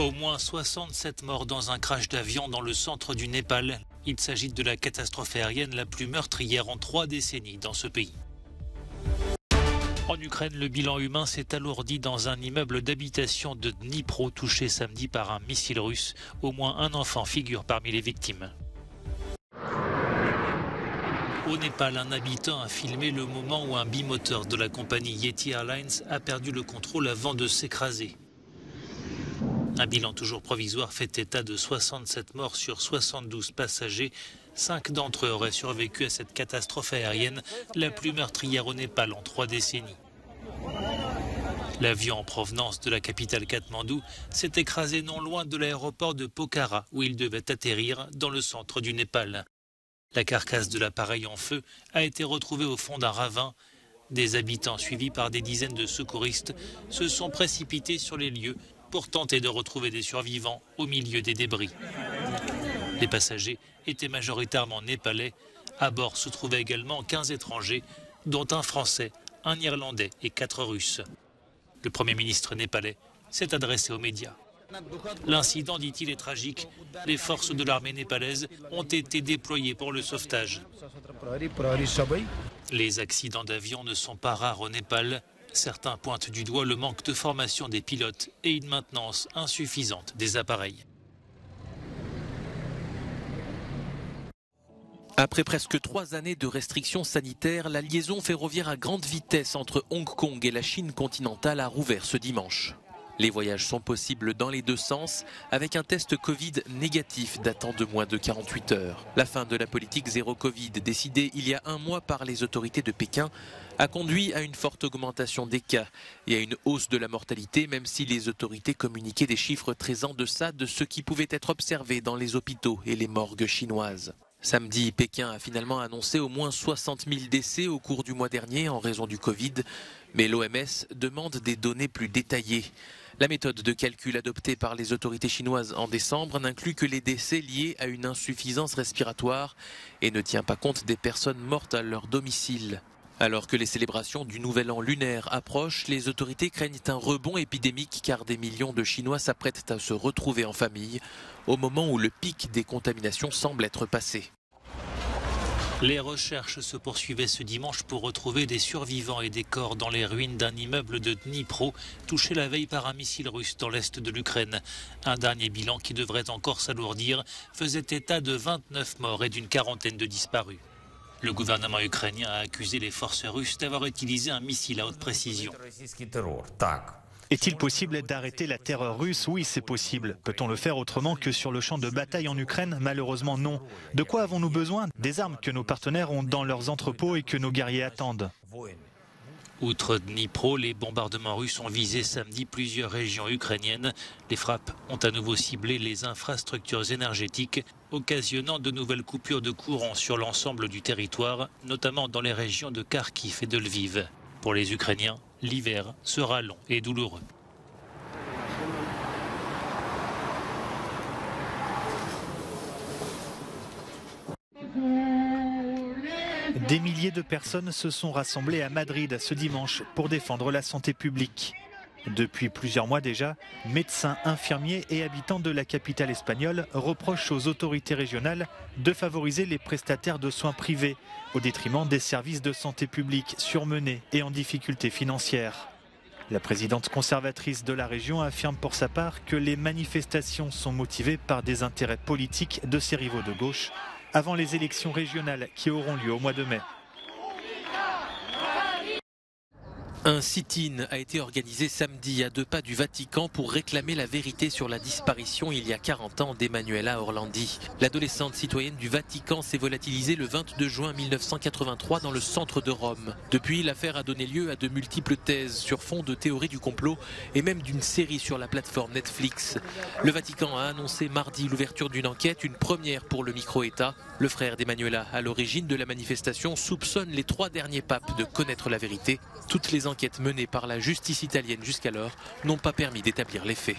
Au moins 67 morts dans un crash d'avion dans le centre du Népal. Il s'agit de la catastrophe aérienne la plus meurtrière en 3 décennies dans ce pays. En Ukraine, le bilan humain s'est alourdi dans un immeuble d'habitation de Dnipro touché samedi par un missile russe. Au moins un enfant figure parmi les victimes. Au Népal, un habitant a filmé le moment où un bimoteur de la compagnie Yeti Airlines a perdu le contrôle avant de s'écraser. Un bilan toujours provisoire fait état de 67 morts sur 72 passagers. 5 d'entre eux auraient survécu à cette catastrophe aérienne, la plus meurtrière au Népal en 3 décennies. L'avion en provenance de la capitale Katmandou s'est écrasé non loin de l'aéroport de Pokhara, où il devait atterrir dans le centre du Népal. La carcasse de l'appareil en feu a été retrouvée au fond d'un ravin. Des habitants suivis par des dizaines de secouristes se sont précipités sur les lieux pour tenter de retrouver des survivants au milieu des débris. Les passagers étaient majoritairement népalais. À bord se trouvaient également 15 étrangers, dont un Français, un Irlandais et 4 Russes. Le Premier ministre népalais s'est adressé aux médias. L'incident, dit-il, est tragique. Les forces de l'armée népalaise ont été déployées pour le sauvetage. Les accidents d'avion ne sont pas rares au Népal. Certains pointent du doigt le manque de formation des pilotes et une maintenance insuffisante des appareils. Après presque 3 années de restrictions sanitaires, la liaison ferroviaire à grande vitesse entre Hong Kong et la Chine continentale a rouvert ce dimanche. Les voyages sont possibles dans les 2 sens avec un test Covid négatif datant de moins de 48 heures. La fin de la politique zéro Covid décidée il y a 1 mois par les autorités de Pékin a conduit à une forte augmentation des cas et à une hausse de la mortalité, même si les autorités communiquaient des chiffres très en deçà de ce qui pouvait être observé dans les hôpitaux et les morgues chinoises. Samedi, Pékin a finalement annoncé au moins 60 000 décès au cours du mois dernier en raison du Covid, mais l'OMS demande des données plus détaillées. La méthode de calcul adoptée par les autorités chinoises en décembre n'inclut que les décès liés à une insuffisance respiratoire et ne tient pas compte des personnes mortes à leur domicile. Alors que les célébrations du Nouvel An lunaire approchent, les autorités craignent un rebond épidémique car des millions de Chinois s'apprêtent à se retrouver en famille au moment où le pic des contaminations semble être passé. Les recherches se poursuivaient ce dimanche pour retrouver des survivants et des corps dans les ruines d'un immeuble de Dnipro touché la veille par un missile russe dans l'est de l'Ukraine. Un dernier bilan qui devrait encore s'alourdir faisait état de 29 morts et d'une quarantaine de disparus. Le gouvernement ukrainien a accusé les forces russes d'avoir utilisé un missile à haute précision. Est-il possible d'arrêter la terreur russe? Oui, c'est possible. Peut-on le faire autrement que sur le champ de bataille en Ukraine? Malheureusement non. De quoi avons-nous besoin? Des armes que nos partenaires ont dans leurs entrepôts et que nos guerriers attendent. Outre Dnipro, les bombardements russes ont visé samedi plusieurs régions ukrainiennes. Les frappes ont à nouveau ciblé les infrastructures énergétiques, occasionnant de nouvelles coupures de courant sur l'ensemble du territoire, notamment dans les régions de Kharkiv et de Lviv. Pour les Ukrainiens, l'hiver sera long et douloureux. Des milliers de personnes se sont rassemblées à Madrid ce dimanche pour défendre la santé publique. Depuis plusieurs mois déjà, médecins, infirmiers et habitants de la capitale espagnole reprochent aux autorités régionales de favoriser les prestataires de soins privés au détriment des services de santé publique surmenés et en difficulté financière. La présidente conservatrice de la région affirme pour sa part que les manifestations sont motivées par des intérêts politiques de ses rivaux de gauche avant les élections régionales qui auront lieu au mois de mai. Un sit-in a été organisé samedi à 2 pas du Vatican pour réclamer la vérité sur la disparition il y a 40 ans d'Emanuela Orlandi. L'adolescente citoyenne du Vatican s'est volatilisée le 22 juin 1983 dans le centre de Rome. Depuis, l'affaire a donné lieu à de multiples thèses sur fond de théorie du complot et même d'une série sur la plateforme Netflix. Le Vatican a annoncé mardi l'ouverture d'une enquête, une première pour le micro-État. Le frère d'Emanuela, à l'origine de la manifestation, soupçonne les 3 derniers papes de connaître la vérité. Toutes les enquêtes menées par la justice italienne jusqu'alors n'ont pas permis d'établir les faits.